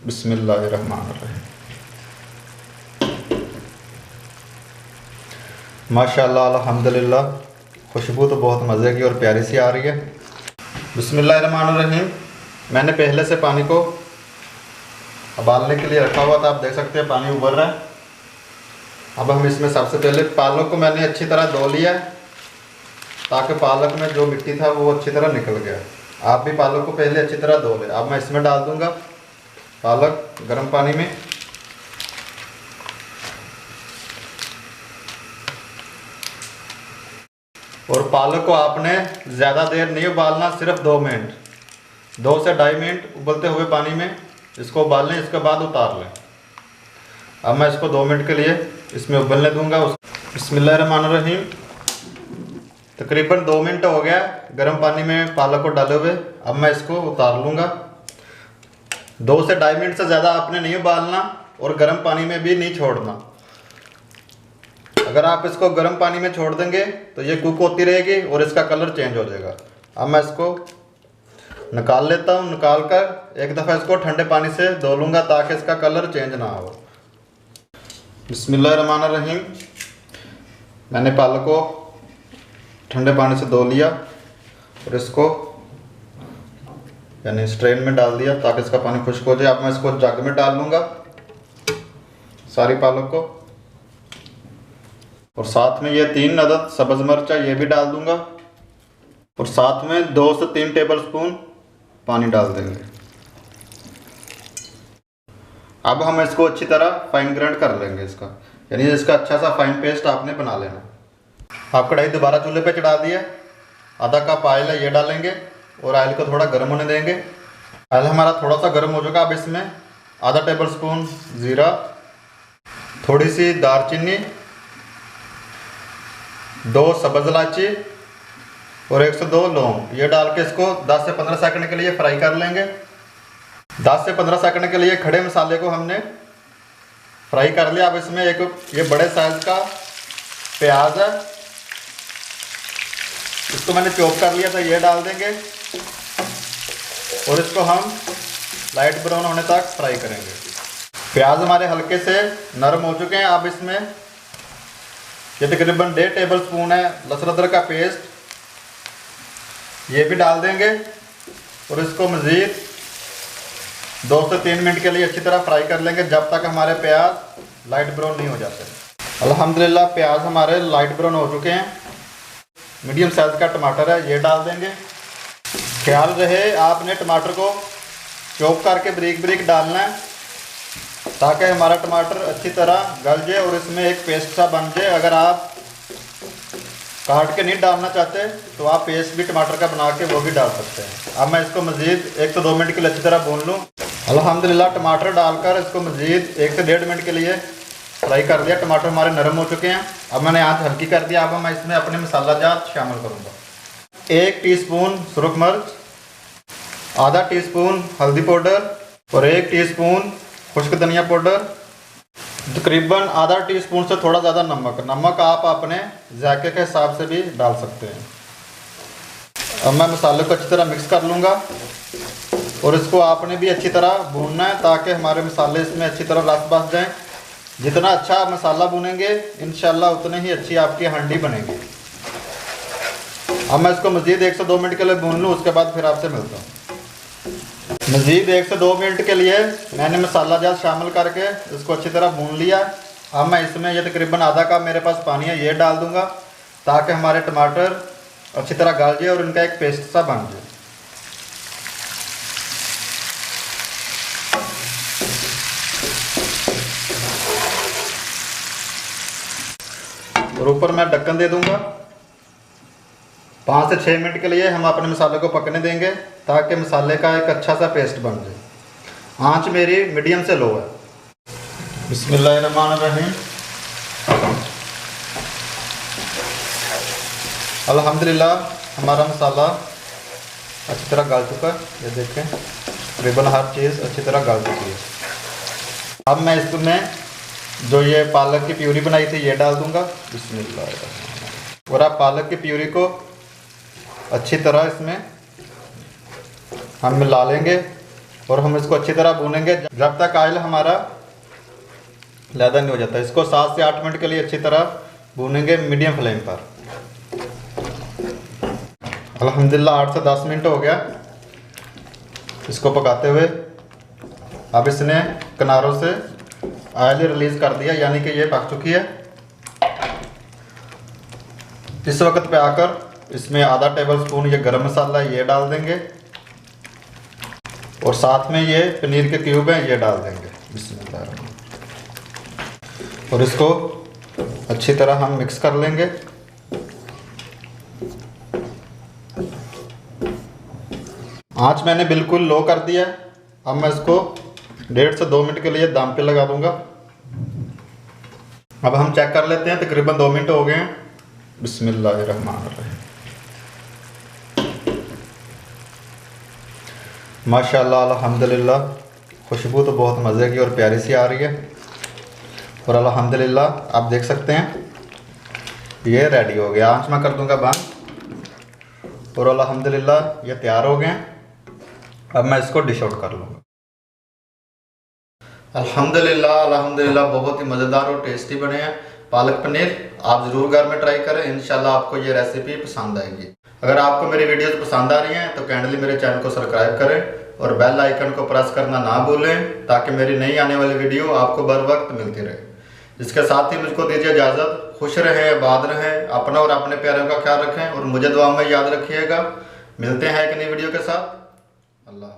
बिस्मिल्लाहिर्रहमानिर्रहीम। माशाअल्लाह अल्हम्दुलिल्लाह, खुशबू तो बहुत मज़े की और प्यारी सी आ रही है। बिस्मिल्लाहिर्रहमानिर्रहीम। मैंने पहले से पानी को उबालने के लिए रखा हुआ था, आप देख सकते हैं पानी उबल रहा है। अब हम इसमें सबसे पहले पालक को मैंने अच्छी तरह धो लिया ताकि पालक में जो मिट्टी था वो अच्छी तरह निकल गया। आप भी पालक को पहले अच्छी तरह धो लें। अब मैं इसमें डाल दूंगा पालक गर्म पानी में। और पालक को आपने ज़्यादा देर नहीं उबालना, सिर्फ 2 मिनट, 2 से 2.5 मिनट उबलते हुए पानी में इसको उबाल लें, इसके बाद उतार लें। अब मैं इसको 2 मिनट के लिए इसमें उबलने दूंगा। बिस्मिल्लाहिर्रहमानिर्रहीम। तकरीबन 2 मिनट हो गया गर्म पानी में पालक को डाले हुए। अब मैं इसको उतार लूँगा। 2 से 2.5 मिनट से ज़्यादा आपने नहीं उबालना और गर्म पानी में भी नहीं छोड़ना। अगर आप इसको गर्म पानी में छोड़ देंगे तो ये कुक होती रहेगी और इसका कलर चेंज हो जाएगा। अब मैं इसको निकाल लेता हूँ। निकाल कर एक दफ़ा इसको ठंडे पानी से धो लूँगा ताकि इसका कलर चेंज ना हो। बिस्मिल्लाहिर्रहमानिर्रहीम। मैंने पालक को ठंडे पानी से धो लिया और इसको यानी स्ट्रेन में डाल दिया ताकि इसका पानी खुश्क हो जाए। अब मैं इसको जग में डाल लूँगा सारी पालक को, और साथ में ये 3 अदद सब्ज़ मिर्चा ये भी डाल दूँगा, और साथ में 2 से 3 टेबल स्पून पानी डाल देंगे। अब हम इसको अच्छी तरह फाइन ग्राइंड कर लेंगे इसका, यानी इसका अच्छा सा फाइन पेस्ट आपने बना लेना। आप कढ़ाई दोबारा चूल्हे पे चढ़ा दिया। आधा कप ऑयल है ये डालेंगे और ऑयल को थोड़ा गर्म होने देंगे। ऑयल हमारा थोड़ा सा गर्म हो चुका। अब इसमें आधा टेबल स्पून ज़ीरा, थोड़ी सी दालचीनी, 2 सब्ज़ इलायची और 1 से 2 लौंग ये डाल के इसको 10 से 15 सेकंड के लिए फ्राई कर लेंगे। 10 से 15 सेकंड के लिए खड़े मसाले को हमने फ्राई कर लिया। अब इसमें एक ये बड़े साइज़ का प्याज है, इसको मैंने चॉप कर लिया था, ये डाल देंगे और इसको हम लाइट ब्राउन होने तक फ्राई करेंगे। प्याज हमारे हल्के से नरम हो चुके हैं। अब इसमें ये तकरीबन 1.5 टेबल स्पून है लहसुन अदरक का पेस्ट, ये भी डाल देंगे और इसको मज़ीद 2 से 3 मिनट के लिए अच्छी तरह फ्राई कर लेंगे जब तक हमारे प्याज लाइट ब्राउन नहीं हो जाते। अल्हम्दुलिल्लाह प्याज हमारे लाइट ब्राउन हो चुके हैं। मीडियम साइज़ का टमाटर है ये डाल देंगे। ख्याल रहे आपने टमाटर को चॉप करके बारीक बारीक डालना है ताकि हमारा टमाटर अच्छी तरह गल जाए और इसमें एक पेस्ट सा बन जाए। अगर आप काट के नहीं डालना चाहते तो आप पेस्ट भी टमाटर का बना के वो भी डाल सकते हैं। अब मैं इसको मज़ीद 1 से 2 मिनट के लिए अच्छी तरह भून लूँ। अल्हम्दुलिल्लाह टमाटर डालकर इसको मज़ीद 1 से 1.5 मिनट के लिए फ्राई कर दिया। टमाटर हमारे नरम हो चुके हैं। अब मैंने आंच हल्की कर दिया। अब मैं इसमें अपने मसाला जात शामिल करूँगा। 1 टीस्पून सुरख मिर्च, आधा टीस्पून हल्दी पाउडर और 1 टीस्पून खुश्क धनिया पाउडर, तकरीबन आधा टीस्पून से थोड़ा ज़्यादा नमक। नमक आप अपने जायके के हिसाब से भी डाल सकते हैं। अब मैं मसाले को अच्छी तरह मिक्स कर लूँगा और इसको आपने भी अच्छी तरह भूनना है ताकि हमारे मसाले इसमें अच्छी तरह रस बस जाएँ। जितना अच्छा मसाला भूनेंगे इंशाल्लाह उतने ही अच्छी आपकी हांडी बनेगी। अब मैं इसको मज़ीद 1 से 2 मिनट के लिए भून लूँ, उसके बाद फिर आपसे मिलता हूँ। मज़ीद 1 से 2 मिनट के लिए मैंने मसाला जात शामिल करके इसको अच्छी तरह भून लिया। अब मैं इसमें ये तकरीबन आधा कप मेरे पास पानी है ये डाल दूँगा ताकि हमारे टमाटर अच्छी तरह गल जाए और इनका एक पेस्ट सा बन जाए। और ऊपर मैं ढक्कन दे दूंगा। 5 से 6 मिनट के लिए हम अपने मसाले को पकने देंगे ताकि मसाले का एक अच्छा सा पेस्ट बन जाए। आंच मेरी मीडियम से लो है। बिस्मिल्लाहिर्रहमानिर्रहीम। अल्हम्दुलिल्लाह हमारा मसाला अच्छी तरह गल चुका है। ये देखें तकरीबन हर चीज़ अच्छी तरह गल चुकी है। अब मैं इसमें जो ये पालक की प्यूरी बनाई थी ये डाल दूंगा। बिस्मिल्लाह। और आप पालक की प्यूरी को अच्छी तरह इसमें हम मिला लेंगे और हम इसको अच्छी तरह भूनेंगे जब तक ऑयल हमारा लैदा नहीं हो जाता। इसको 7 से 8 मिनट के लिए अच्छी तरह भूनेंगे मीडियम फ्लेम पर। अल्हम्दुलिल्लाह 8 से 10 मिनट हो गया इसको पकाते हुए। अब इसने किनारों से ऑयल रिलीज कर दिया, यानी कि ये पक चुकी है। इस वक्त पे आकर इसमें आधा टेबल स्पून ये गरम मसाला ये डाल देंगे और साथ में ये पनीर के क्यूब हैं ये डाल देंगे। बिस्मिल्लाह। और इसको अच्छी तरह हम मिक्स कर लेंगे। आंच मैंने बिल्कुल लो कर दिया। अब मैं इसको 1.5 से 2 मिनट के लिए दम पे लगा दूंगा। अब हम चेक कर लेते हैं, तकरीबन 2 मिनट हो गए हैं। बिस्मिल्लाहिर्रहमानिर्रहीम। माशाल्लाह अल्हम्दुलिल्लाह, खुशबू तो बहुत मज़े की और प्यारी सी आ रही है। और अल्हम्दुलिल्लाह आप देख सकते हैं ये रेडी हो गया। आंच मैं कर दूंगा बंद और अल्हम्दुलिल्लाह ये तैयार हो गए। अब मैं इसको डिश आउट कर लूँगा। अल्हम्दुलिल्लाह बहुत ही मज़ेदार और टेस्टी बने हैं पालक पनीर। आप ज़रूर घर में ट्राई करें, इंशाल्लाह आपको ये रेसिपी पसंद आएगी। अगर आपको मेरी वीडियोस पसंद आ रही हैं तो काइंडली मेरे चैनल को सब्सक्राइब करें और बेल आइकन को प्रेस करना ना भूलें, ताकि मेरी नई आने वाली वीडियो आपको बर वक्त मिलती रहे। इसके साथ ही मुझको दीजिए इजाज़त। खुश रहें, आबाद रहें, अपना और अपने प्यारों का ख्याल रखें और मुझे दुआ में याद रखिएगा। मिलते हैं एक नई वीडियो के साथ। अल्लाह।